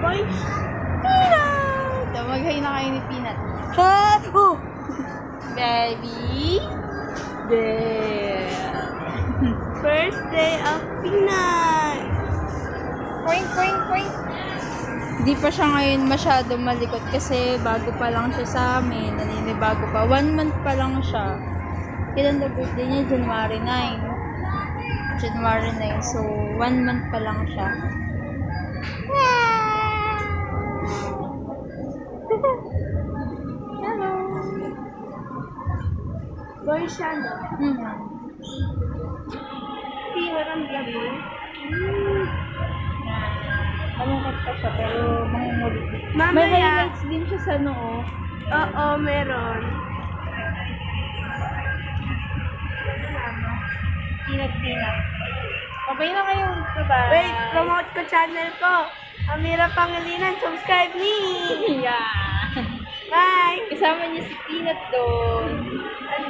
Boy, Peanut! Maghay na kayo ni Peanut. Ha? Oh! Baby. There. First day of Peanut! Poing, poing, poing. Hindi pa siya ngayon masyado malikot kasi bago pa lang siya sa amin. Naninibago pa. 1 month pa lang siya. Kailan na birthday niya? January 9. January 9. So, 1 month pa lang siya. Hello. Boy siya, no? Peanut ang gabi. Malungkot pa siya pero mangungulit. May Mamaya. highlights din siya sa noo. Oo, meron. Peanut. Okay na kayo. Bye-bye. Wait, promote ko channel ko. Amira Pangilinan, subscribe me! Yeah. Bye! Kasama niya si Peanut doon. Ano?